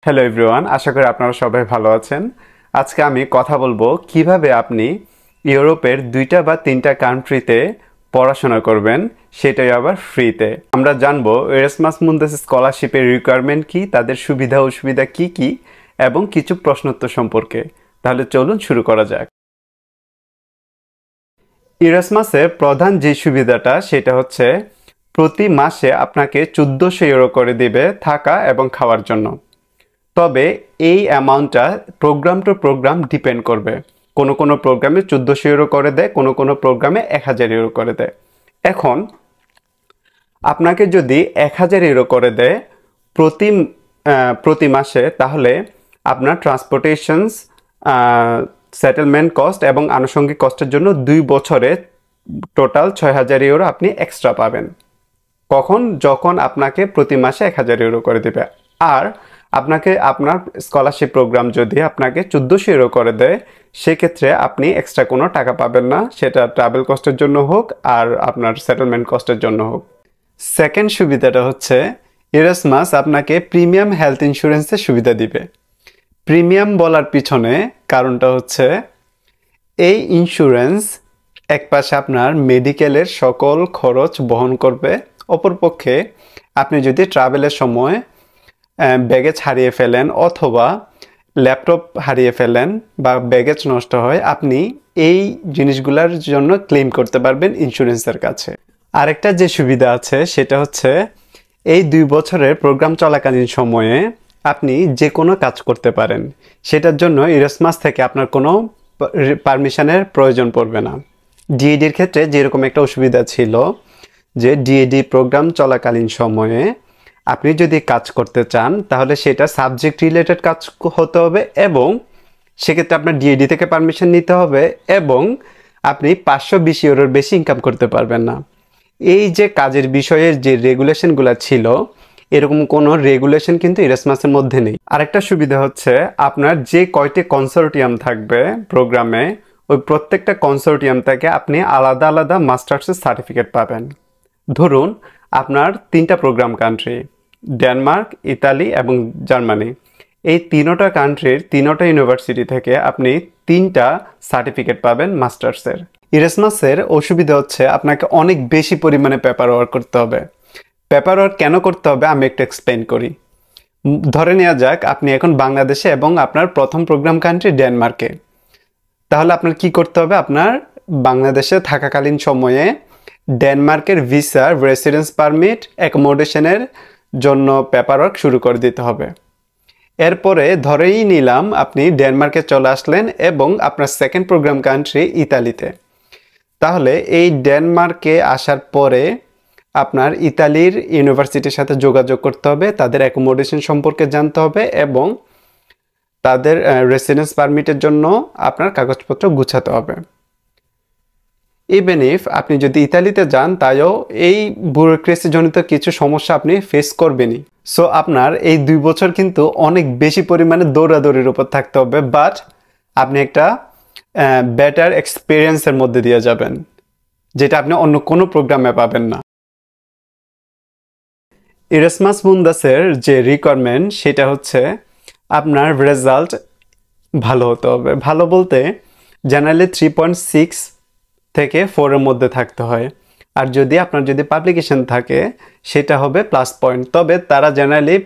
Hello everyone, আশা করি আপনারা সবাই ভালো আছেন। আজকে আমি কথা বলবো কিভাবে আপনি ইউরোপের 2টা বা 3টা কান্ট্রিতে পড়াশোনা করবেন, সেটাই আবার ফ্রিতে। আমরা জানবো এরাসমাস মুন্দাস স্কলারশিপের রিকোয়ারমেন্ট কি, তাদের সুবিধা অসুবিধা কি কি এবং কিছু প্রশ্নোত্তর সম্পর্কে। তাহলে চলুন শুরু করা যাক। এরাসমাসের প্রধান যে সুবিধাটা সেটা হচ্ছে প্রতি মাসে আপনাকে 1400 ইউরো করে দিবে থাকা এবং খাওয়ার জন্য। তবে এই অ্যামাউন্টটা প্রোগ্রাম টু প্রোগ্রাম ডিপেন্ড করবে। কোনো কোনো প্রোগ্রামে 1400 ইউরো করে দেয়, কোনো কোনো প্রোগ্রামে 1000 ইউরো করে দেয়। এখন আপনাকে যদি 1000 ইউরো করে দেয় প্রতি মাসে, তাহলে আপনার ট্রান্সপোর্টেশনস, সেটেলমেন্ট কস্ট এবং আনুষঙ্গিক কস্টের জন্য 2 বছরে টোটাল 6000 ইউরো আপনি এক্সট্রা পাবেন। যখন আপনাকে প্রতি মাসে 1000 ইউরো করে দেবে। আর আপনাকে আপনার স্কলারশিপ প্রোগ্রাম যদি আপনাকে 1400 ইউরো করে দেয়, সেক্ষেত্রে আপনি এক্সট্রা কোনো টাকা পাবেন না, সেটা ট্রাভেল কস্টের জন্য হোক আর আপনার সেটেলমেন্ট কস্টের জন্য হোক। সেকেন্ড সুবিধাটা হচ্ছে এরাসমাস আপনাকে প্রিমিয়াম হেলথ ইন্স্যুরেন্সের সুবিধা দিবে। প্রিমিয়াম বলার পিছনে কারণটা হচ্ছে এই ইন্স্যুরেন্স একপাশে আপনার মেডিকেলের সকল খরচ বহন করবে, অপরপক্ষে আপনি যদি ট্রাভেলের সময় ব্যাগেজ হারিয়ে ফেলেন অথবা ল্যাপটপ হারিয়ে ফেলেন বা ব্যাগেজ নষ্ট হয়, আপনি এই জিনিসগুলোর জন্য ক্লেম করতে পারবেন ইন্স্যুরেন্সের কাছে। আরেকটা যে সুবিধা আছে সেটা হচ্ছে এই 2 বছরের প্রোগ্রাম চলাকালীন সময়ে আপনি যে কোনো কাজ করতে পারেন। সেটার জন্য এরাসমাস থেকে আপনার কোনো পারমিশনের প্রয়োজন পড়বে না। ডিএডির ক্ষেত্রে যেরকম একটা অসুবিধা ছিল যে ডিএডি প্রোগ্রাম চলাকালীন সময়ে আপনি যদি কাজ করতে চান তাহলে সেটা সাবজেক্ট রিলেটেড কাজ হতে হবে এবং সেক্ষেত্রে আপনার ডিএডি থেকে পারমিশন নিতে হবে এবং আপনি 520 ইউরোর বেশি ইনকাম করতে পারবেন না। এই যে কাজের বিষয়ের যে রেগুলেশনগুলো ছিল, এরকম কোনো রেগুলেশন কিন্তু এরাসমাসের মধ্যে নেই। আরেকটা সুবিধা হচ্ছে আপনার যে কয়টি কনসোর্টিয়াম থাকবে প্রোগ্রামে, ওই প্রত্যেকটা কনসোর্টিয়াম থেকে আপনি আলাদা আলাদা মাস্টার্সের সার্টিফিকেট পাবেন। ধরুন আপনার 3টা প্রোগ্রাম কান্ট্রি, ডেনমার্ক, ইতালি এবং জার্মানি, এই 3টা কান্ট্রির 3টা ইউনিভার্সিটি থেকে আপনি 3টা সার্টিফিকেট পাবেন মাস্টার্সের। এরাসমাসের অসুবিধা হচ্ছে আপনাকে অনেক বেশি পরিমাণে পেপার ওয়ার্ক করতে হবে। পেপার ওয়ার্ক কেন করতে হবে আমি একটু এক্সপ্লেন করি। ধরে নেওয়া যাক আপনি এখন বাংলাদেশে এবং আপনার প্রথম প্রোগ্রাম কান্ট্রি ডেনমার্কে। তাহলে আপনার কি করতে হবে? আপনার বাংলাদেশে থাকাকালীন সময়ে ডেনমার্কের ভিসা, রেসিডেন্স পারমিট, অ্যাকোমোডেশনের জন্য পেপার ওয়ার্ক শুরু করে দিতে হবে। এরপরে ধরেই নিলাম আপনি ডেনমার্কে চলে আসলেন এবং আপনার সেকেন্ড প্রোগ্রাম কান্ট্রি ইতালিতে। তাহলে এই ডেনমার্কে আসার পরে আপনার ইতালির ইউনিভার্সিটির সাথে যোগাযোগ করতে হবে, তাদের অ্যাকোমোডেশন সম্পর্কে জানতে হবে এবং তাদের রেসিডেন্স পারমিটের জন্য আপনার কাগজপত্র গুছাতে হবে। ইভেন ইফ আপনি যদি ইতালিতে যান, তাইও এই ব্যুরোক্রেসি জনিত কিছু সমস্যা আপনি ফেস করবেনই। সো আপনার এই 2 বছর কিন্তু অনেক বেশি পরিমাণে দৌড়াদৌড়ির উপর থাকতে হবে, বাট আপনি একটা বেটার এক্সপিরিয়েন্সের মধ্যে দিয়ে যাবেন, যেটা আপনি অন্য কোনো প্রোগ্রামে পাবেন না। এরাসমাস মুন্দাসের যে রিকোয়ারমেন্ট সেটা হচ্ছে আপনার রেজাল্ট ভালো হতে হবে। ভালো বলতে জেনারেলি 3.6 থেকে 4 এর মধ্যে থাকতে হয়, আর যদি আপনার পাবলিকেশন থাকে সেটা হবে প্লাস পয়েন্ট। তবে তারা জেনারেলি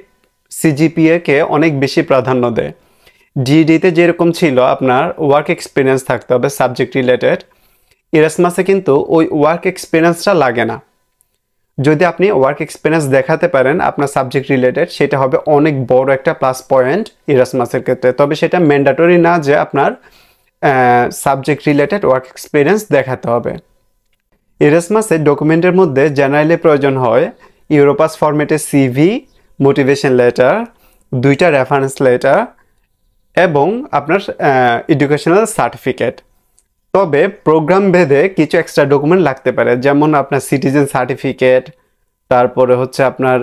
সিজিপিএ কে অনেক বেশি প্রাধান্য দেয়। ডিইডিতে যেরকম ছিল আপনার ওয়ার্ক এক্সপিরিয়েন্স থাকতে হবে সাবজেক্ট রিলেটেড, এরাসমাসে কিন্তু ওই ওয়ার্ক এক্সপিরিয়েন্সটা লাগে না। যদি আপনি ওয়ার্ক এক্সপিরিয়েন্স দেখাতে পারেন আপনার সাবজেক্ট রিলেটেড, সেটা হবে অনেক বড় একটা প্লাস পয়েন্ট এরাসমাসের ক্ষেত্রে। তবে সেটা ম্যান্ডেটরি না যে আপনার সাবজেক্ট রিলেটেড ওয়ার্ক এক্সপিরিয়েন্স দেখাতে হবে। এরাসমাসের ডকুমেন্টের মধ্যে জেনারেলি প্রয়োজন হয় ইউরোপাস ফরম্যাটে সিভি, মোটিভেশন লেটার, 2টা রেফারেন্স লেটার এবং আপনার এডুকেশনাল সার্টিফিকেট। তবে প্রোগ্রাম ভেদে কিছু এক্সট্রা ডকুমেন্ট লাগতে পারে, যেমন আপনার সিটিজেন সার্টিফিকেট, তারপরে হচ্ছে আপনার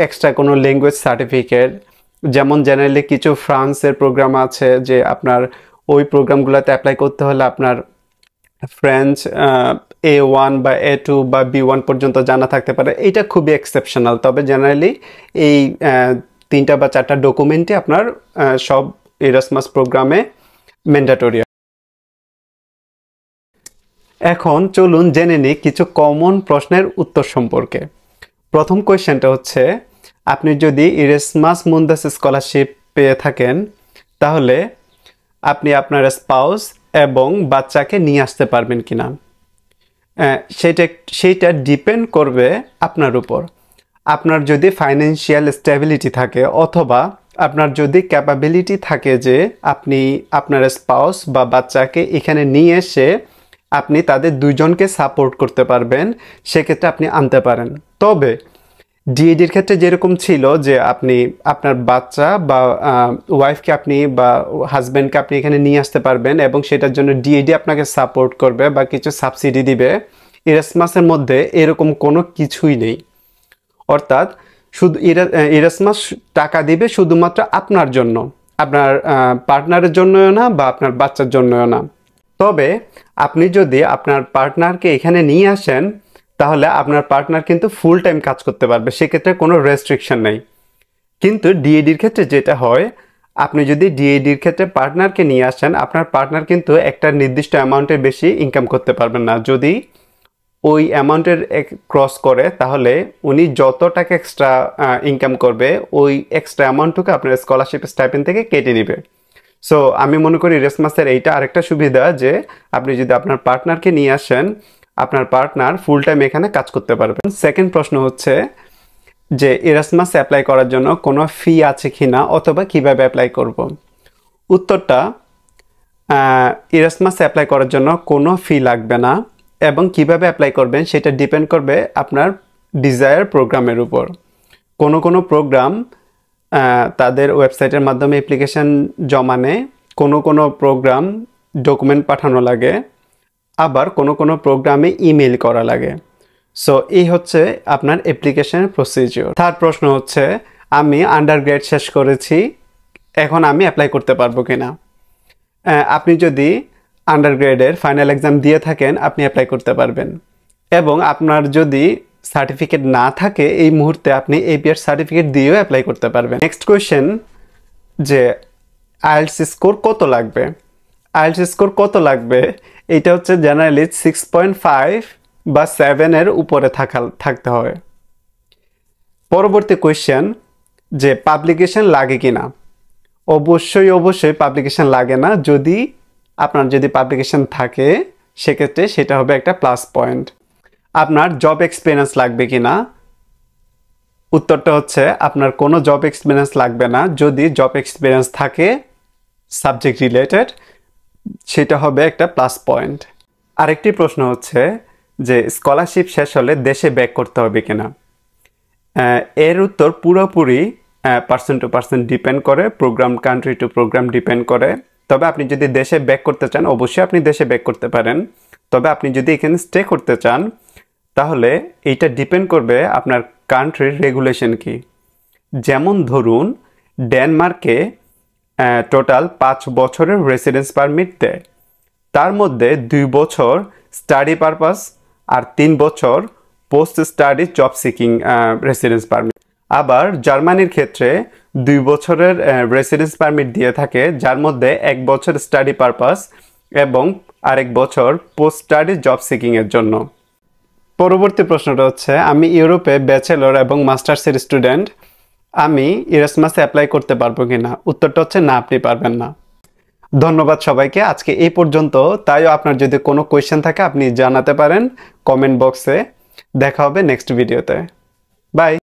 এক্সট্রা কোনো ল্যাঙ্গুয়েজ সার্টিফিকেট। যেমন জেনারেলি কিছু ফ্রান্সের প্রোগ্রাম আছে যে আপনার ওই প্রোগ্রামগুলোতে অ্যাপ্লাই করতে হলে আপনার ফ্রেঞ্চ A1 বা A2 বা B1 পর্যন্ত জানা থাকতে পারে। এটা খুবই এক্সেপশনাল। তবে জেনারেলি এই 3টা বা 4টা ডকুমেন্টই আপনার সব ইরাসমাস প্রোগ্রামে ম্যান্ডেটরি। এখন চলুন জেনে নিই কিছু কমন প্রশ্নের উত্তর সম্পর্কে। প্রথম কোয়েশ্চেনটা হচ্ছে, আপনি যদি ইরাসমাস মুন্দাস স্কলারশিপ পেয়ে থাকেন তাহলে আপনি আপনার স্পাউস এবং বাচ্চাকে নিয়ে আসতে পারবেন কিনা। সেইটা ডিপেন্ড করবে আপনার উপর। আপনার যদি ফাইন্যান্সিয়াল স্টেবিলিটি থাকে অথবা আপনার যদি ক্যাপাবিলিটি থাকে যে আপনি আপনার স্পাউস বা বাচ্চাকে এখানে নিয়ে এসে আপনি তাদের দুজনকে সাপোর্ট করতে পারবেন, সেক্ষেত্রে আপনি আনতে পারেন। তবে ডিএডির ক্ষেত্রে যেরকম ছিল যে আপনি আপনার বাচ্চা বা ওয়াইফকে আপনি বা হাজব্যান্ডকে আপনি এখানে নিয়ে আসতে পারবেন এবং সেটার জন্য ডিএডি আপনাকে সাপোর্ট করবে বা কিছু সাবসিডি দিবে, ইরাসমাসের মধ্যে এরকম কোনো কিছুই নেই। অর্থাৎ শুধু ইরাসমাস টাকা দিবে শুধুমাত্র আপনার জন্য, আপনার পার্টনারের জন্যও না বা আপনার বাচ্চার জন্যও না। তবে আপনি যদি আপনার পার্টনারকে এখানে নিয়ে আসেন তাহলে আপনার পার্টনার কিন্তু ফুল টাইম কাজ করতে পারবে, সেক্ষেত্রে কোনো রেস্ট্রিকশন নেই। কিন্তু ডিএডির ক্ষেত্রে যেটা হয়, আপনি যদি ডিএডির ক্ষেত্রে পার্টনারকে নিয়ে আসেন, আপনার পার্টনার কিন্তু একটা নির্দিষ্ট অ্যামাউন্টের বেশি ইনকাম করতে পারবেন না। যদি ওই অ্যামাউন্টের ক্রস করে তাহলে উনি যত টাকা এক্সট্রা ইনকাম করবে ওই এক্সট্রা অ্যামাউন্টটুকু আপনার স্কলারশিপ স্টাইপেন্ড থেকে কেটে নেবে। সো আমি মনে করি ইরাসমাসের এইটা আরেকটা সুবিধা যে আপনি যদি আপনার পার্টনারকে নিয়ে আসেন, আপনার পার্টনার ফুল টাইম এখানে কাজ করতে পারবেন। সেকেন্ড প্রশ্ন হচ্ছে যে ইরাসমাস অ্যাপ্লাই করার জন্য কোনো ফি আছে কিনা অথবা কিভাবে অ্যাপ্লাই করব। উত্তরটা, ইরাসমাস অ্যাপ্লাই করার জন্য কোনো ফি লাগবে না এবং কিভাবে অ্যাপ্লাই করবেন সেটা ডিপেন্ড করবে আপনার ডিজায়ার প্রোগ্রামের উপর। কোনো প্রোগ্রাম তাদের ওয়েবসাইটের মাধ্যমে অ্যাপ্লিকেশন জমা নেয়, কোনো প্রোগ্রাম ডকুমেন্ট পাঠানো লাগে, আবার কোনো প্রোগ্রামে ইমেল করা লাগে। সো এই হচ্ছে আপনার অ্যাপ্লিকেশনের প্রসিজিওর। থার্ড প্রশ্ন হচ্ছে, আমি আন্ডারগ্রেড শেষ করেছি, এখন আমি অ্যাপ্লাই করতে পারবো কিনা। আপনি যদি আন্ডারগ্রেডের ফাইনাল এক্সাম দিয়ে থাকেন আপনি অ্যাপ্লাই করতে পারবেন, এবং আপনার যদি সার্টিফিকেট না থাকে এই মুহূর্তে আপনি এপিআর সার্টিফিকেট দিয়েও অ্যাপ্লাই করতে পারবেন। নেক্সট কোয়েশ্চেন যে আইএলটিএস স্কোর কত লাগবে। আইএলটিএস স্কোর কত লাগবে এটা হচ্ছে জেনারেলি 6.5 বা 7 উপরে থাকতে হবে। পরবর্তী কোয়েশ্চেন যে পাবলিকেশন লাগে কিনা। অবশ্যই পাবলিকেশন লাগে না। যদি আপনার পাবলিকেশন থাকে সেক্ষেত্রে সেটা হবে একটা প্লাস পয়েন্ট। আপনার জব এক্সপিরিয়েন্স লাগবে কিনা। উত্তরটা হচ্ছে আপনার কোনো জব এক্সপিরিয়েন্স লাগবে না। যদি জব এক্সপিরিয়েন্স থাকে সাবজেক্ট রিলেটেড সেটা হবে একটা প্লাস পয়েন্ট। আরেকটি প্রশ্ন হচ্ছে যে স্কলারশিপ শেষ হলে দেশে ব্যাক করতে হবে কিনা। এর উত্তর পুরোপুরি পার্সন টু পার্সন ডিপেন্ড করে, programme country to programme depend করে। তবে আপনি যদি দেশে ব্যাক করতে চান অবশ্যই আপনি দেশে ব্যাক করতে পারেন। তবে আপনি যদি এখানে স্টে করতে চান তাহলে এইটা ডিপেন্ড করবে আপনার কান্ট্রির রেগুলেশন কি। যেমন ধরুন ডেনমার্কে টোটাল 5 বছরের রেসিডেন্স পারমিট দেয়, তার মধ্যে 2 বছর স্টাডি পারপাস আর 3 বছর post study job seeking residence permit. আবার জার্মানির ক্ষেত্রে 2 বছরের রেসিডেন্স পারমিট দিয়ে থাকে, যার মধ্যে 1 বছর স্টাডি পারপাস এবং আরেক বছর পোস্ট স্টাডি জব সিকিংয়ের জন্য। পরবর্তী প্রশ্নটা হচ্ছে, আমি ইউরোপে ব্যাচেলর এবং মাস্টার্সের স্টুডেন্ট, আমি ইরাসমাসে অ্যাপ্লাই করতে পারবো কিনা। উত্তরটা হচ্ছে না, আপনি পারবেন না। ধন্যবাদ সবাইকে, আজকে এই পর্যন্ত। তাইও আপনার যদি কোনো কোয়েশ্চেন থাকে আপনি জানাতে পারেন কমেন্ট বক্সে। দেখা হবে নেক্সট ভিডিওতে। বাই।